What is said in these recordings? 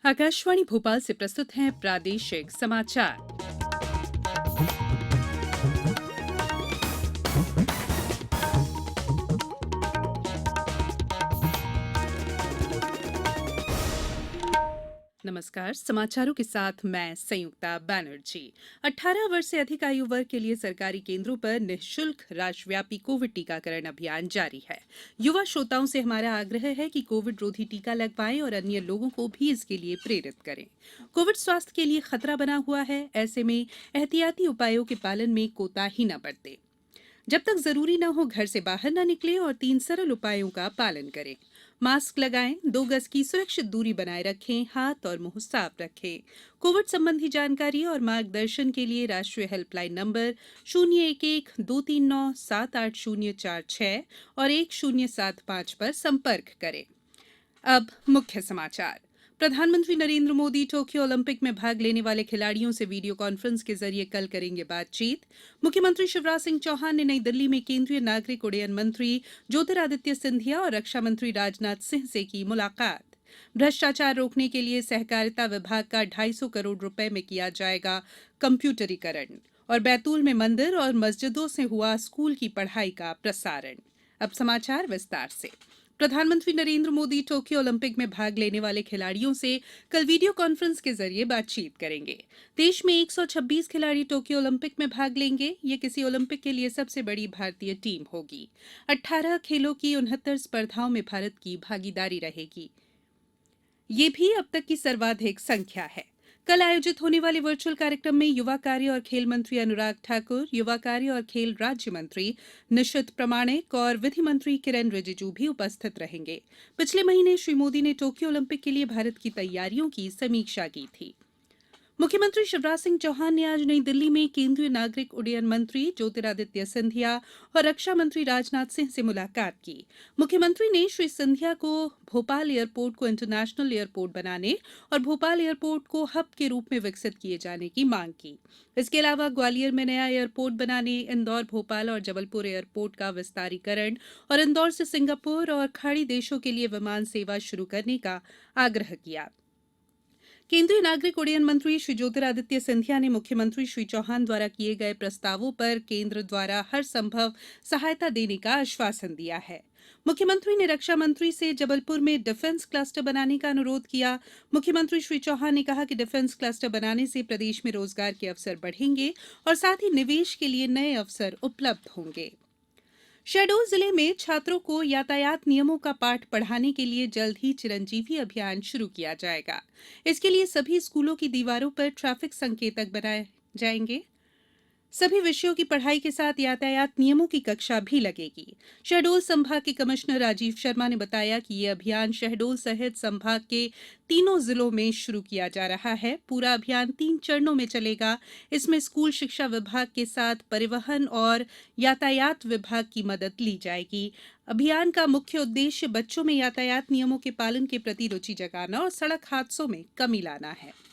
आकाशवाणी भोपाल से प्रस्तुत हैं प्रादेशिक समाचार। नमस्कार, समाचारों के साथ मैं संयुक्ता बैनर्जी। 18 वर्ष से अधिक आयु वर्ग के लिए सरकारी केंद्रों पर निःशुल्क राष्ट्रव्यापी कोविड टीकाकरण अभियान जारी है। युवा श्रोताओं से हमारा आग्रह है कि कोविड रोधी टीका लगवाएं और अन्य लोगों को भी इसके लिए प्रेरित करें। कोविड स्वास्थ्य के लिए खतरा बना हुआ है, ऐसे में एहतियाती उपायों के पालन में कोताही न बरतें। जब तक जरूरी न हो घर से बाहर न निकलें और 3 सरल उपायों का पालन करें। मास्क लगाएं, 2 गज की सुरक्षित दूरी बनाए रखें, हाथ और मुंह साफ रखें। कोविड संबंधी जानकारी और मार्गदर्शन के लिए राष्ट्रीय हेल्पलाइन नंबर 011-239-78046 और 1075 पर संपर्क करें। अब मुख्य समाचार। प्रधानमंत्री नरेंद्र मोदी टोक्यो ओलंपिक में भाग लेने वाले खिलाड़ियों से वीडियो कॉन्फ्रेंस के जरिए कल करेंगे बातचीत। मुख्यमंत्री शिवराज सिंह चौहान ने नई दिल्ली में केंद्रीय नागरिक उड्डयन मंत्री ज्योतिरादित्य सिंधिया और रक्षा मंत्री राजनाथ सिंह से की मुलाकात। भ्रष्टाचार रोकने के लिए सहकारिता विभाग का 250 करोड़ रुपए में किया जाएगा कंप्यूटरीकरण। और बैतूल में मंदिर और मस्जिदों से हुआ स्कूल की पढ़ाई का प्रसारण। अब समाचार विस्तार से। प्रधानमंत्री नरेंद्र मोदी टोक्यो ओलंपिक में भाग लेने वाले खिलाड़ियों से कल वीडियो कॉन्फ्रेंस के जरिए बातचीत करेंगे। देश में 126 खिलाड़ी टोक्यो ओलंपिक में भाग लेंगे। ये किसी ओलंपिक के लिए सबसे बड़ी भारतीय टीम होगी। 18 खेलों की 69 स्पर्धाओं में भारत की भागीदारी रहेगी। ये भी अब तक की सर्वाधिक संख्या है। कल आयोजित होने वाले वर्चुअल कार्यक्रम में युवा कार्य और खेल मंत्री अनुराग ठाकुर, युवा कार्य और खेल राज्य मंत्री निशित प्रामाणिक और विधि मंत्री किरेन रिजिजू भी उपस्थित रहेंगे। पिछले महीने श्री मोदी ने टोक्यो ओलंपिक के लिए भारत की तैयारियों की समीक्षा की थी। मुख्यमंत्री शिवराज सिंह चौहान ने आज नई दिल्ली में केंद्रीय नागरिक उड्डयन मंत्री ज्योतिरादित्य सिंधिया और रक्षा मंत्री राजनाथ सिंह से मुलाकात की। मुख्यमंत्री ने श्री सिंधिया को भोपाल एयरपोर्ट को इंटरनेशनल एयरपोर्ट बनाने और भोपाल एयरपोर्ट को हब के रूप में विकसित किए जाने की मांग की। इसके अलावा ग्वालियर में नया एयरपोर्ट बनाने, इंदौर, भोपाल और जबलपुर एयरपोर्ट का विस्तारीकरण और इंदौर से सिंगापुर और खाड़ी देशों के लिए विमान सेवा शुरू करने का आग्रह किया। केंद्रीय नागरिक उड्डयन मंत्री श्री ज्योतिरादित्य सिंधिया ने मुख्यमंत्री श्री चौहान द्वारा किए गए प्रस्तावों पर केंद्र द्वारा हर संभव सहायता देने का आश्वासन दिया है। मुख्यमंत्री ने रक्षा मंत्री से जबलपुर में डिफेंस क्लस्टर बनाने का अनुरोध किया। मुख्यमंत्री श्री चौहान ने कहा कि डिफेंस क्लस्टर बनाने से प्रदेश में रोजगार के अवसर बढ़ेंगे और साथ ही निवेश के लिए नए अवसर उपलब्ध होंगे। शहडोल जिले में छात्रों को यातायात नियमों का पाठ पढ़ाने के लिए जल्द ही चिरंजीवी अभियान शुरू किया जाएगा। इसके लिए सभी स्कूलों की दीवारों पर ट्रैफिक संकेतक बनाए जाएंगे। सभी विषयों की पढ़ाई के साथ यातायात नियमों की कक्षा भी लगेगी। शहडोल संभाग के कमिश्नर राजीव शर्मा ने बताया कि ये अभियान शहडोल सहित संभाग के तीनों जिलों में शुरू किया जा रहा है। पूरा अभियान 3 चरणों में चलेगा। इसमें स्कूल शिक्षा विभाग के साथ परिवहन और यातायात विभाग की मदद ली जाएगी। अभियान का मुख्य उद्देश्य बच्चों में यातायात नियमों के पालन के प्रति रुचि जगाना और सड़क हादसों में कमी लाना है।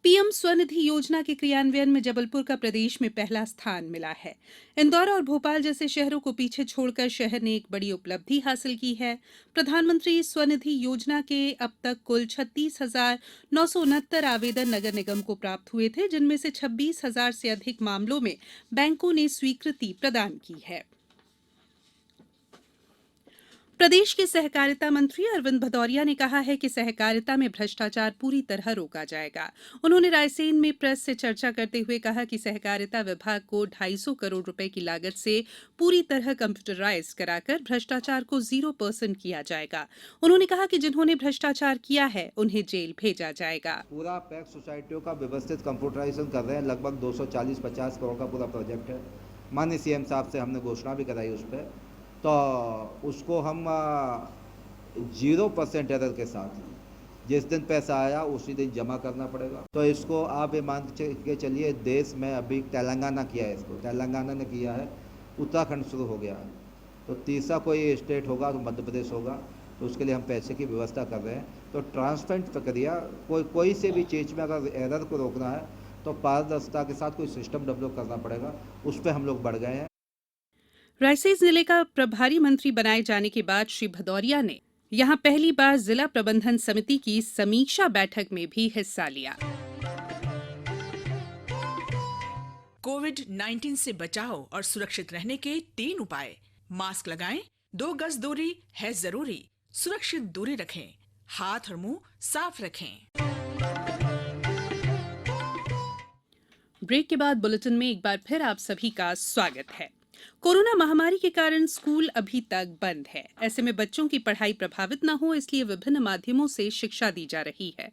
पीएम स्वनिधि योजना के क्रियान्वयन में जबलपुर का प्रदेश में पहला स्थान मिला है। इंदौर और भोपाल जैसे शहरों को पीछे छोड़कर शहर ने एक बड़ी उपलब्धि हासिल की है। प्रधानमंत्री स्वनिधि योजना के अब तक कुल 36,969 आवेदन नगर निगम को प्राप्त हुए थे, जिनमें से 26,000 से अधिक मामलों में बैंकों ने स्वीकृति प्रदान की है। प्रदेश के सहकारिता मंत्री अरविंद भदौरिया ने कहा है कि सहकारिता में भ्रष्टाचार पूरी तरह रोका जाएगा। उन्होंने रायसेन में प्रेस से चर्चा करते हुए कहा कि सहकारिता विभाग को 250 करोड़ रुपए की लागत से पूरी तरह कंप्यूटराइज कराकर भ्रष्टाचार को 0% किया जाएगा। उन्होंने कहा कि जिन्होंने भ्रष्टाचार किया है उन्हें जेल भेजा जाएगा। पूरा पैक्स सोसाइटियों का व्यवस्थित कंप्यूटराइजेशन कर रहे हैं। लगभग 240-50 करोड़ का पूरा प्रोजेक्ट है। माननीय सीएम साहब से हमने घोषणा भी कराई उस पर, तो उसको हम 0% एरर के साथ जिस दिन पैसा आया उसी दिन जमा करना पड़ेगा। तो इसको आप ये मान के चलिए, देश में अभी तेलंगाना किया है, इसको तेलंगाना ने किया है, उत्तराखंड शुरू हो गया है, तो तीसरा कोई स्टेट होगा तो मध्य प्रदेश होगा। तो उसके लिए हम पैसे की व्यवस्था कर रहे हैं। तो ट्रांसपेरेंट प्रक्रिया, कोई से भी चीज़ में अगर एरर को रोकना है तो पारदर्शिता के साथ कोई सिस्टम डेवलप करना पड़ेगा। उस पर हम लोग बढ़ गए हैं। रायसेन जिले का प्रभारी मंत्री बनाए जाने के बाद श्री भदौरिया ने यहां पहली बार जिला प्रबंधन समिति की समीक्षा बैठक में भी हिस्सा लिया। कोविड-19 से बचाव और सुरक्षित रहने के 3 उपाय। मास्क लगाएं, 2 गज दूरी है जरूरी, सुरक्षित दूरी रखें, हाथ और मुंह साफ रखें। ब्रेक के बाद बुलेटिन में एक बार फिर आप सभी का स्वागत है। कोरोना महामारी के कारण स्कूल अभी तक बंद है। ऐसे में बच्चों की पढ़ाई प्रभावित न हो, इसलिए विभिन्न माध्यमों से शिक्षा दी जा रही है।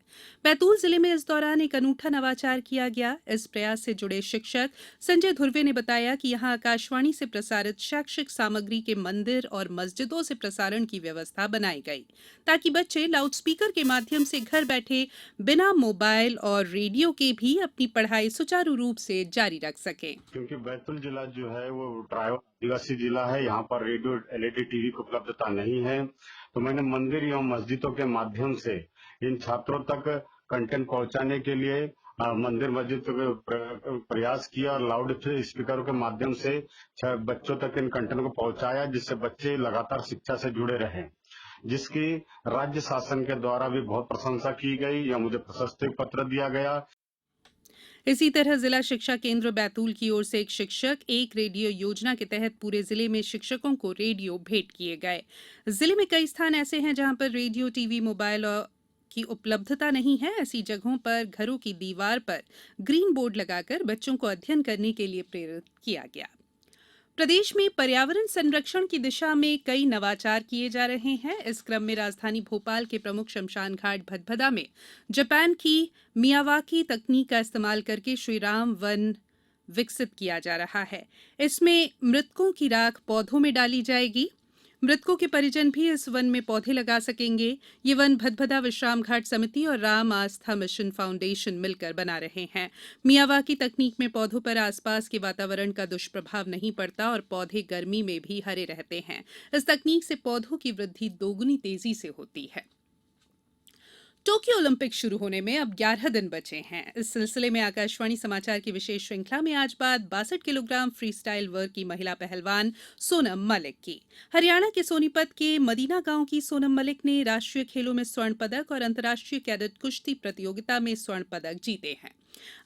बैतूल जिले में इस दौरान एक अनूठा नवाचार किया गया। इस प्रयास से जुड़े शिक्षक संजय धुर्वे ने बताया कि यहां आकाशवाणी से प्रसारित शैक्षिक सामग्री के मंदिर और मस्जिदों से प्रसारण की व्यवस्था बनाई गई, ताकि बच्चे लाउडस्पीकर के माध्यम से घर बैठे बिना मोबाइल और रेडियो के भी अपनी पढ़ाई सुचारू रूप से जारी रख सकें। क्योंकि बैतूल जिला जो है वो ट्राइबल आदिवासी जिला है, यहाँ पर रेडियो एलईडी टीवी की उपलब्धता नहीं है, तो मैंने मंदिर एवं मस्जिदों के माध्यम से इन छात्रों तक कंटेंट पहुंचाने के लिए मंदिर मस्जिद प्रयास किया और लाउड स्पीकर के माध्यम से बच्चों तक इन कंटेंट को पहुंचाया, जिससे बच्चे लगातार शिक्षा से जुड़े रहे, जिसकी राज्य शासन के द्वारा भी बहुत प्रशंसा की गई या मुझे प्रशस्ति पत्र दिया गया। इसी तरह जिला शिक्षा केंद्र बैतूल की ओर से एक शिक्षक एक रेडियो योजना के तहत पूरे जिले में शिक्षकों को रेडियो भेंट किए गए। जिले में कई स्थान ऐसे हैं जहां पर रेडियो, टीवी, मोबाइल की उपलब्धता नहीं है। ऐसी जगहों पर घरों की दीवार पर ग्रीन बोर्ड लगाकर बच्चों को अध्ययन करने के लिए प्रेरित किया गया। प्रदेश में पर्यावरण संरक्षण की दिशा में कई नवाचार किए जा रहे हैं। इस क्रम में राजधानी भोपाल के प्रमुख शमशान घाट भदभदा में जापान की मियावाकी तकनीक का इस्तेमाल करके श्रीराम वन विकसित किया जा रहा है। इसमें मृतकों की राख पौधों में डाली जाएगी। मृतकों के परिजन भी इस वन में पौधे लगा सकेंगे। ये वन भदभदा विश्राम घाट समिति और राम आस्था मिशन फाउंडेशन मिलकर बना रहे हैं। मियावाकी तकनीक में पौधों पर आसपास के वातावरण का दुष्प्रभाव नहीं पड़ता और पौधे गर्मी में भी हरे रहते हैं। इस तकनीक से पौधों की वृद्धि दोगुनी तेजी से होती है। टोक्यो ओलंपिक शुरू होने में अब 11 दिन बचे हैं। इस सिलसिले में आकाशवाणी समाचार की विशेष श्रृंखला में आज बात 62 किलोग्राम फ्री स्टाइल वर्ग की महिला पहलवान सोनम मलिक की। हरियाणा के सोनीपत के मदीना गांव की सोनम मलिक ने राष्ट्रीय खेलों में स्वर्ण पदक और अंतर्राष्ट्रीय कैडेट कुश्ती प्रतियोगिता में स्वर्ण पदक जीते हैं।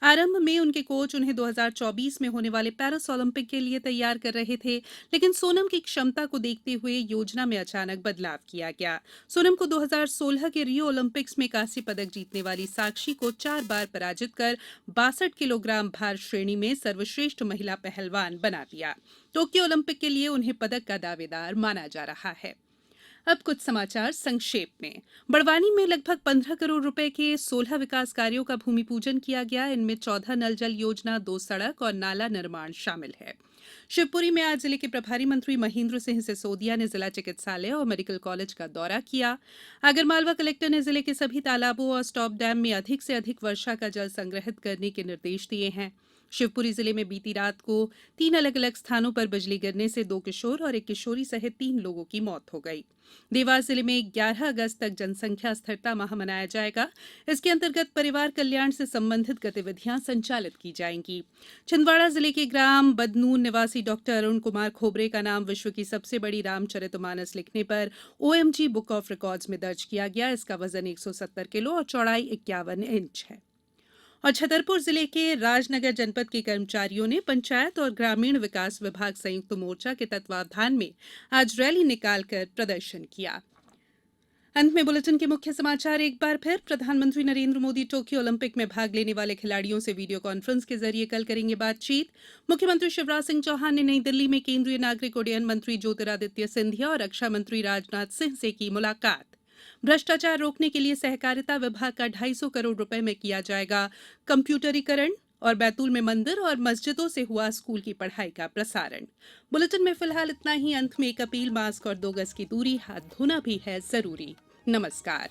आरंभ में उनके कोच उन्हें 2024 में होने वाले पेरिस ओलंपिक के लिए तैयार कर रहे थे, लेकिन सोनम की क्षमता को देखते हुए योजना में अचानक बदलाव किया गया। सोनम को 2016 के रियो ओलंपिक्स में कांस्य पदक जीतने वाली साक्षी को 4 बार पराजित कर 62 किलोग्राम भार श्रेणी में सर्वश्रेष्ठ महिला पहलवान बना दिया। टोक्यो ओलंपिक के लिए उन्हें पदक का दावेदार माना जा रहा है। अब कुछ समाचार संक्षेप में। बड़वानी में लगभग 15 करोड़ रुपए के 16 विकास कार्यों का भूमि पूजन किया गया। इनमें 14 नल जल योजना, 2 सड़क और नाला निर्माण शामिल है। शिवपुरी में आज जिले के प्रभारी मंत्री महेंद्र सिंह सिसोदिया ने जिला चिकित्सालय और मेडिकल कॉलेज का दौरा किया। आगरमालवा कलेक्टर ने जिले के सभी तालाबों और स्टॉप डैम में अधिक से अधिक वर्षा का जल संग्रहित करने के निर्देश दिए हैं। शिवपुरी जिले में बीती रात को 3 अलग अलग स्थानों पर बिजली गिरने से 2 किशोर और 1 किशोरी सहित 3 लोगों की मौत हो गई। देवास जिले में 11 अगस्त तक जनसंख्या स्थिरता माह मनाया जाएगा। इसके अंतर्गत परिवार कल्याण से संबंधित गतिविधियां संचालित की जाएंगी। छिंदवाड़ा जिले के ग्राम बदनून निवासी डॉक्टर अरुण कुमार खोबरे का नाम विश्व की सबसे बड़ी रामचरितमानस लिखने पर OMG बुक ऑफ रिकॉर्ड्स में दर्ज किया गया। इसका वजन 170 किलो और चौड़ाई 51 इंच है। और छतरपुर जिले के राजनगर जनपद के कर्मचारियों ने पंचायत और ग्रामीण विकास विभाग संयुक्त मोर्चा के तत्वावधान में आज रैली निकालकर प्रदर्शन किया। अंत में बुलेटिन के मुख्य समाचार एक बार फिर। प्रधानमंत्री नरेंद्र मोदी टोक्यो ओलंपिक में भाग लेने वाले खिलाड़ियों से वीडियो कॉन्फ्रेंस के जरिए कल करेंगे बातचीत। मुख्यमंत्री शिवराज सिंह चौहान ने नई दिल्ली में केंद्रीय नागरिक उड्डयन मंत्री ज्योतिरादित्य सिंधिया और रक्षा मंत्री राजनाथ सिंह से की मुलाकात। भ्रष्टाचार रोकने के लिए सहकारिता विभाग का 250 करोड़ रुपए में किया जाएगा कंप्यूटरीकरण और बैतूल में मंदिर और मस्जिदों से हुआ स्कूल की पढ़ाई का प्रसारण। बुलेटिन में फिलहाल इतना ही। अंत में एक अपील, मास्क और 2 गज की दूरी, हाथ धोना भी है जरूरी। नमस्कार।